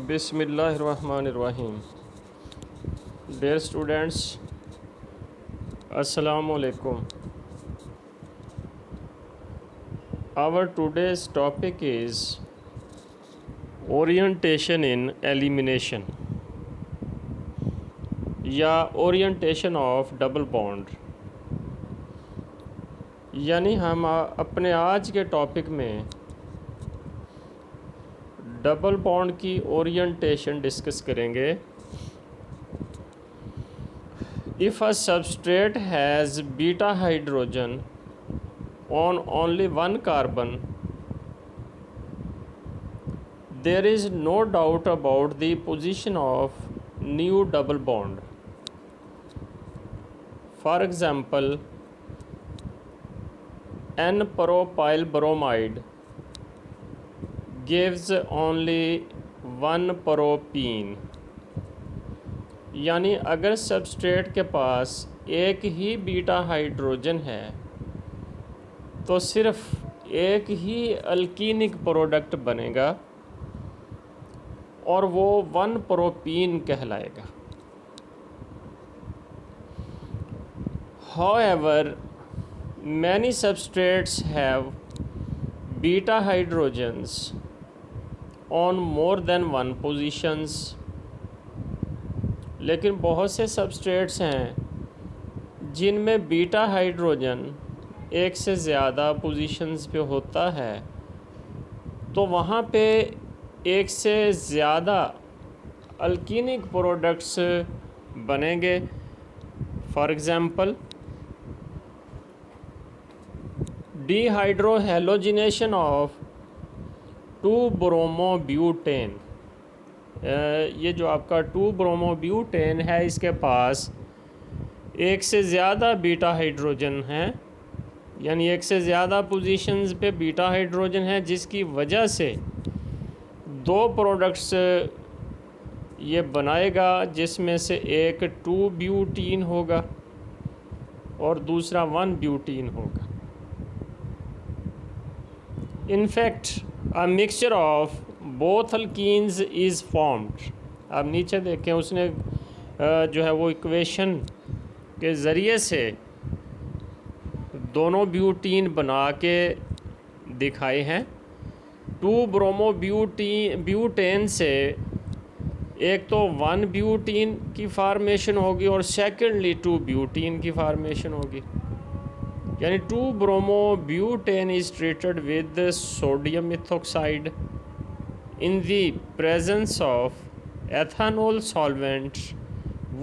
बिस्मिल्लाहिर्रहमानिर्रहीम। Dear students, Assalamu alaikum. Our today's topic is orientation in elimination या orientation of double bond। यानी हम अपने आज के टॉपिक में डबल बॉन्ड की ओरिएंटेशन डिस्कस करेंगे। If a substrate has beta hydrogen on only one carbon, there is no doubt about the position of new double bond. For example, N-propyl bromide gives only one propene। यानी अगर substrate के पास एक ही beta hydrogen है तो सिर्फ एक ही अल्कीनिक product बनेगा और वो 1 प्रोपीन कहलाएगा। However, many substrates have beta hydrogens on more than one positions। लेकिन बहुत से सबस्ट्रेट्स हैं जिनमें बीटा हाइड्रोजन एक से ज़्यादा पोजीशंस पे होता है, तो वहाँ पे एक से ज़्यादा अल्कीनिक प्रोडक्ट्स बनेंगे। फॉर एग्ज़ाम्पल, डिहाइड्रोहेलोजिनेशन ऑफ 2-ब्रोमोब्यूटेन। ये जो आपका 2-ब्रोमोब्यूटेन है, इसके पास एक से ज़्यादा बीटा हाइड्रोजन हैं, यानी एक से ज़्यादा पोजीशंस पे बीटा हाइड्रोजन है, जिसकी वजह से 2 प्रोडक्ट्स ये बनाएगा, जिसमें से एक 2-ब्यूटीन होगा और दूसरा 1-ब्यूटीन होगा। In fact a mixture of both alkenes is formed. अब नीचे देखें, उसने जो है वो इक्वेशन के ज़रिए से दोनों ब्यूटीन बना के दिखाए हैं। 2-ब्रोमोब्यूटेन से एक तो 1-ब्यूटीन की फार्मेशन होगी और सेकेंडली 2-ब्यूटीन की फार्मेशन होगी। यानी 2-ब्रोमोब्यूटेन is treated with sodium methoxide in the presence of ethanol solvent,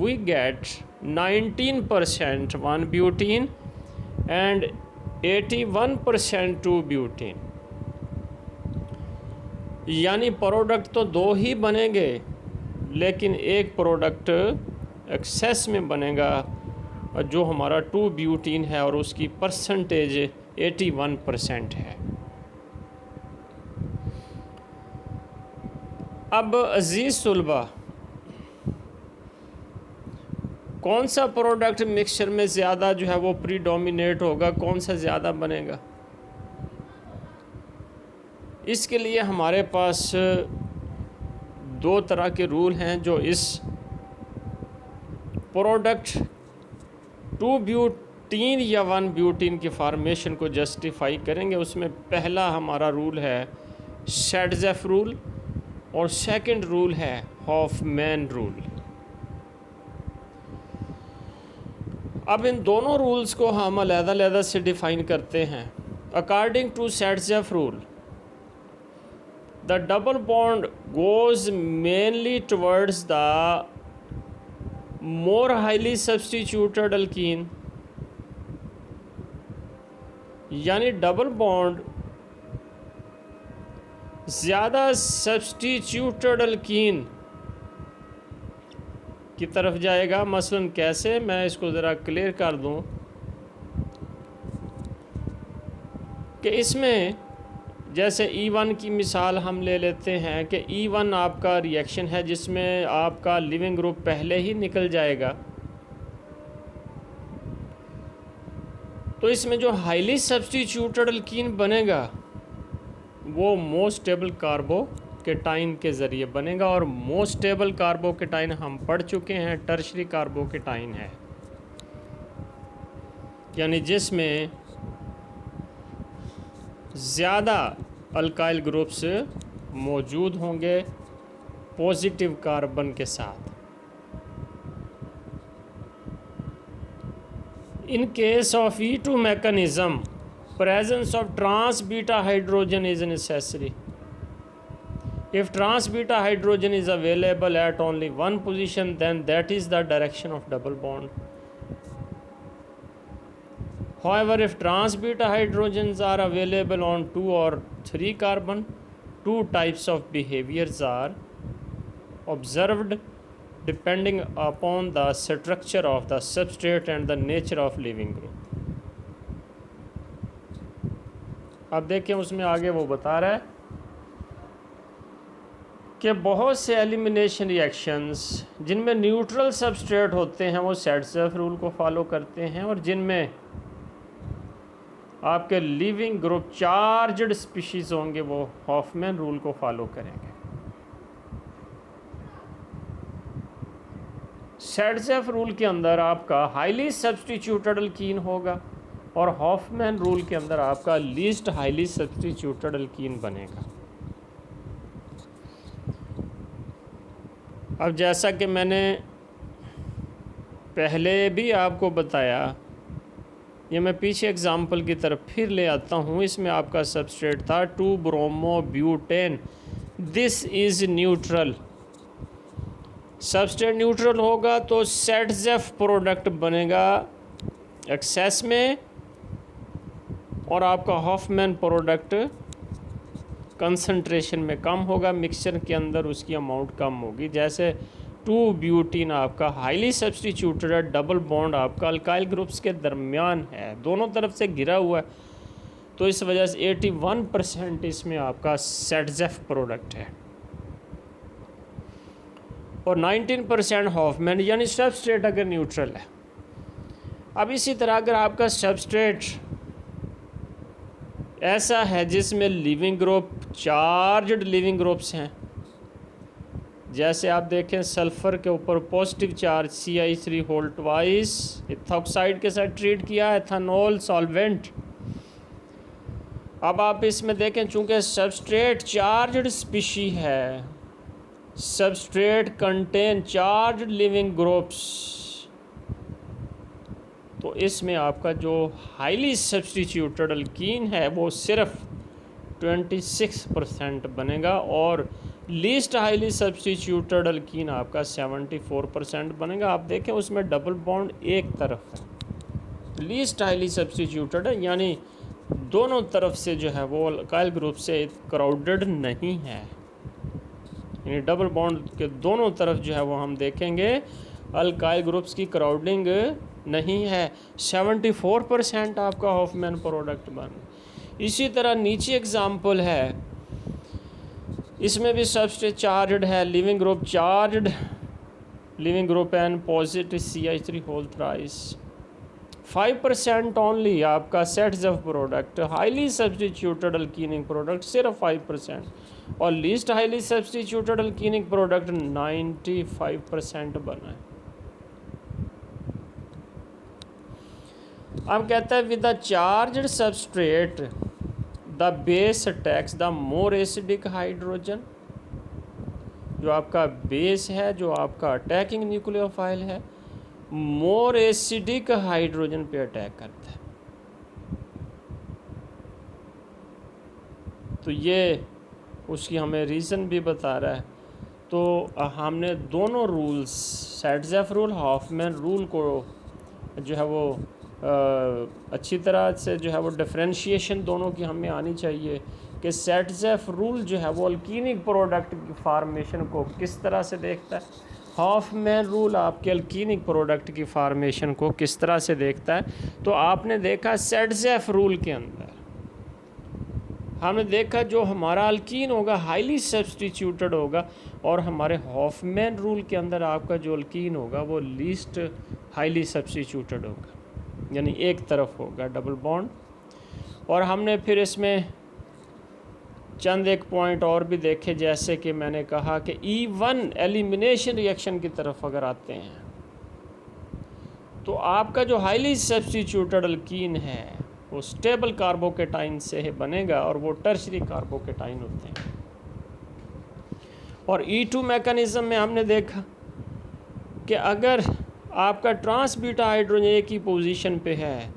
we get 19% 1-butene and 81% 2-butene। यानी प्रोडक्ट तो 2 ही बनेंगे, लेकिन एक प्रोडक्ट एक्सेस में बनेगा जो हमारा 2-ब्यूटीन है और उसकी परसेंटेज 81% है। अब अजीज़ सुलबा, कौन सा प्रोडक्ट मिक्सचर में ज़्यादा जो है वो प्रीडोमिनेट होगा, कौन सा ज़्यादा बनेगा? इसके लिए हमारे पास 2 तरह के रूल हैं जो इस प्रोडक्ट 2-ब्यूटीन या 1-ब्यूटीन की फार्मेशन को जस्टिफाई करेंगे। उसमें पहला हमारा रूल है शेडजेफ रूल और सेकंड रूल है हॉफमैन रूल। अब इन दोनों रूल्स को हम अलग-अलग से डिफ़ाइन करते हैं। According to Saytzeff rule, the double bond goes mainly towards the more highly substituted alkene. यानी डबल बॉन्ड ज़्यादा सब्स्टिट्यूटेड अल्कीन की तरफ जाएगा। मसलन कैसे, मैं इसको ज़रा क्लियर कर दूं कि इसमें जैसे E1 की मिसाल हम ले लेते हैं कि E1 आपका रिएक्शन है जिसमें आपका लिविंग ग्रुप पहले ही निकल जाएगा। तो इसमें जो हाईली सब्स्टिट्यूटेड अल्कीन बनेगा वो मोस्ट स्टेबल कार्बो कार्बोकेटाइन के ज़रिए बनेगा। और मोस्ट स्टेबल कार्बोकेटाइन हम पढ़ चुके हैं, टर्शरी कार्बोकेटाइन है, यानी जिसमें ज़्यादा अल्काइल ग्रुप्स मौजूद होंगे पॉजिटिव कार्बन के साथ। In case of E2 mechanism, presence of trans beta hydrogen is necessary. If trans beta hydrogen is available at only one position, then that is the direction of double bond. However, if trans beta hydrogens are available on 2 or 3 carbon, two types of behaviors are observed depending upon the structure of the substrate and the nature of living group. अब देखें उसमें आगे वो बता रहा है कि बहुत से एलिमिनेशन रिएक्शंस जिनमें न्यूट्रल सबस्ट्रेट होते हैं वो सेट्ज़ेफ रूल को फॉलो करते हैं, और जिनमें आपके लिविंग ग्रुप चार्ज्ड स्पीशीज़ होंगे वो हॉफमैन रूल को फॉलो करेंगे। सेट्ज़ेफ रूल के अंदर आपका हाईली सब्स्टिट्यूटेड अल्कीन होगा और हॉफमैन रूल के अंदर आपका लीस्ट हाईली सब्स्टिट्यूटेड अल्कीन बनेगा। अब जैसा कि मैंने पहले भी आपको बताया, ये मैं पीछे एग्जाम्पल की तरफ फिर ले आता हूँ। इसमें आपका सबस्ट्रेट था 2-ब्रोमोब्यूटेन। This is neutral. Substrate neutral होगा तो सेट्ज़ेफ प्रोडक्ट बनेगा एक्सेस में, और आपका हॉफमैन प्रोडक्ट कंसंट्रेशन में कम होगा, मिक्सचर के अंदर उसकी अमाउंट कम होगी। जैसे 2-ब्यूटीन आपका हाईली सब्स्टिट्यूटेड डबल बॉन्ड आपका अल्काइल ग्रुप्स के दरमियान है, दोनों तरफ से घिरा हुआ है, तो इस वजह से 81% इसमें आपका सेट्ज़ेफ प्रोडक्ट है और 19% हॉफमैन, यानी सबस्ट्रेट अगर न्यूट्रल है। अब इसी तरह अगर आपका सबस्ट्रेट ऐसा है जिसमें living group charged living groups हैं, जैसे आप देखें सल्फ़र के ऊपर पॉजिटिव चार्ज CI3 इथॉक्साइड के साथ ट्रीट किया, एथेनॉल सॉल्वेंट। अब आप इसमें देखें चूँकि सबस्ट्रेट चार्ज्ड स्पीशी है, substrate contain charged living groups, तो इसमें आपका जो हाईली सब्स्टिट्यूटेड अल्कीन है वो सिर्फ 26% बनेगा और लीस्ट हाईली सब्स्टिट्यूटेड अल्कीन आपका 74% बनेगा। आप देखें उसमें डबल बॉन्ड एक तरफ है, लीस्ट हाईली सब्स्टिट्यूटेड है, यानी दोनों तरफ से जो है वो अल्काइल ग्रुप से क्राउडेड नहीं है, यानी डबल बॉन्ड के दोनों तरफ जो है वो हम देखेंगे अल्काइल ग्रुप्स की क्राउडिंग नहीं है। 74% आपका हॉफमैन प्रोडक्ट बन। इसी तरह नीचे एग्जाम्पल है, इसमें भी सबस्ट्रेट चार्ज्ड है, leaving group charged, leaving group N positive CI3 5% only आपका Saytzeff product, highly substituted alkenic product सिर्फ 5%, और least highly substituted alkenic product 95% बना है। अब कहता है with the charged substrate the base attacks the more acidic hydrogen. जो आपका बेस है, जो आपका अटैकिंग न्यूक्लियोफाइल है, मोर एसिडिक हाइड्रोजन पे अटैक करता है। तो ये उसकी हमें रीज़न भी बता रहा है। तो हमने दोनों रूल्स, सेट्ज़ेफ रूल, हॉफमैन रूल को जो है वो अच्छी तरह से जो है वो डिफरेंशिएशन दोनों की हमें आनी चाहिए कि सेट्ज़ेफ रूल जो है वो अल्कीनिक प्रोडक्ट की फार्मेशन को किस तरह से देखता है, हॉफमैन रूल आपके अल्कीनिक प्रोडक्ट की फार्मेशन को किस तरह से देखता है। तो आपने देखा सेट्ज़ेफ रूल के अंदर हमने देखा जो हमारा अल्कीन होगा हाईली सब्स्टिट्यूटेड होगा, और हमारे हॉफमैन रूल के अंदर आपका जो अल्कीन होगा वो लीस्ट हाईली सब्स्टिट्यूटेड होगा, यानी एक तरफ होगा डबल बॉन्ड। और हमने फिर इसमें चंद एक पॉइंट और भी देखे, जैसे कि मैंने कहा कि E1 एलिमिनेशन रिएक्शन की तरफ अगर आते हैं तो आपका जो हाईली सब्स्टिट्यूटेड अल्कीन है वो स्टेबल कार्बोकेटाइन से बनेगा और वो टर्शरी कार्बोकेटाइन होते हैं। और E2 मैकेनिज़्म में हमने देखा कि अगर आपका ट्रांस बीटा हाइड्रोजन एक ही पोजीशन पे है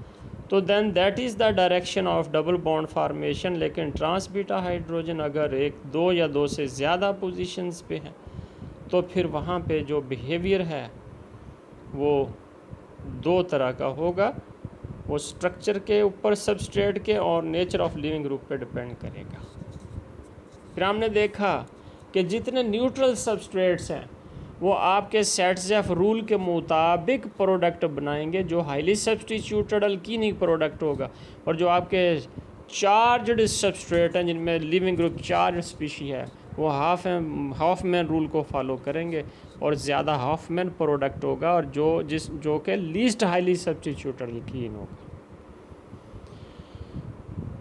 तो then that is the direction of double bond formation. लेकिन ट्रांस बीटा हाइड्रोजन अगर एक, दो या दो से ज़्यादा पोजीशंस पे है तो फिर वहाँ पे जो बिहेवियर है वो दो तरह का होगा, वो स्ट्रक्चर के ऊपर, सबस्ट्रेट के, और नेचर ऑफ लिविंग ग्रुप पे डिपेंड करेगा। फिर हमने देखा कि जितने न्यूट्रल सबस्ट्रेट्स हैं वो आपके सेट्ज़ेफ रूल के मुताबिक प्रोडक्ट बनाएंगे जो हाईली सब्स्टिट्यूटेड अल्कीनिक प्रोडक्ट होगा, और जो आपके चार्जड सबस्ट्रेट हैं जिनमें लिविंग ग्रुप चार्ज स्पीशी है वो हाफमैन रूल को फॉलो करेंगे और ज़्यादा हाफमैन प्रोडक्ट होगा, और जो कि लीस्ट हाईली सब्स्टिट्यूटेड अल्कीन होगा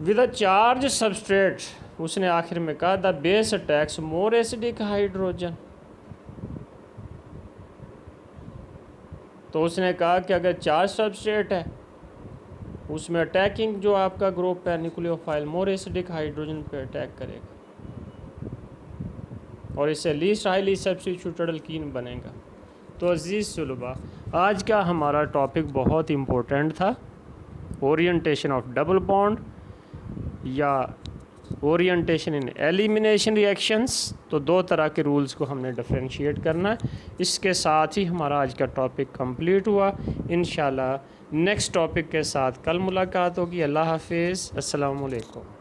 विद अ चार्ज सबस्ट्रेट। उसने आखिर में कहा the base attacks more acidic hydrogen. तो उसने कहा कि अगर चार्ज सबस्ट्रेट है उसमें अटैकिंग जो आपका ग्रुप है न्यूक्लियोफाइल मोर एसिडिक हाइड्रोजन पे अटैक करेगा और इससे लीस्ट हाईली सब्स्टिट्यूटेड अल्कीन बनेगा। तो अजीज़ सुलबा, आज का हमारा टॉपिक बहुत इम्पोर्टेंट था, ओरिएंटेशन ऑफ डबल बॉन्ड या ओरिएंटेशन इन एलिमिनेशन रिएक्शंस। तो दो तरह के रूल्स को हमने डिफरेंशिएट करना है। इसके साथ ही हमारा आज का टॉपिक कंप्लीट हुआ। इंशाल्लाह नेक्स्ट टॉपिक के साथ कल मुलाकात होगी। अल्लाह हाफिज़, अस्सलामु अलैकुम।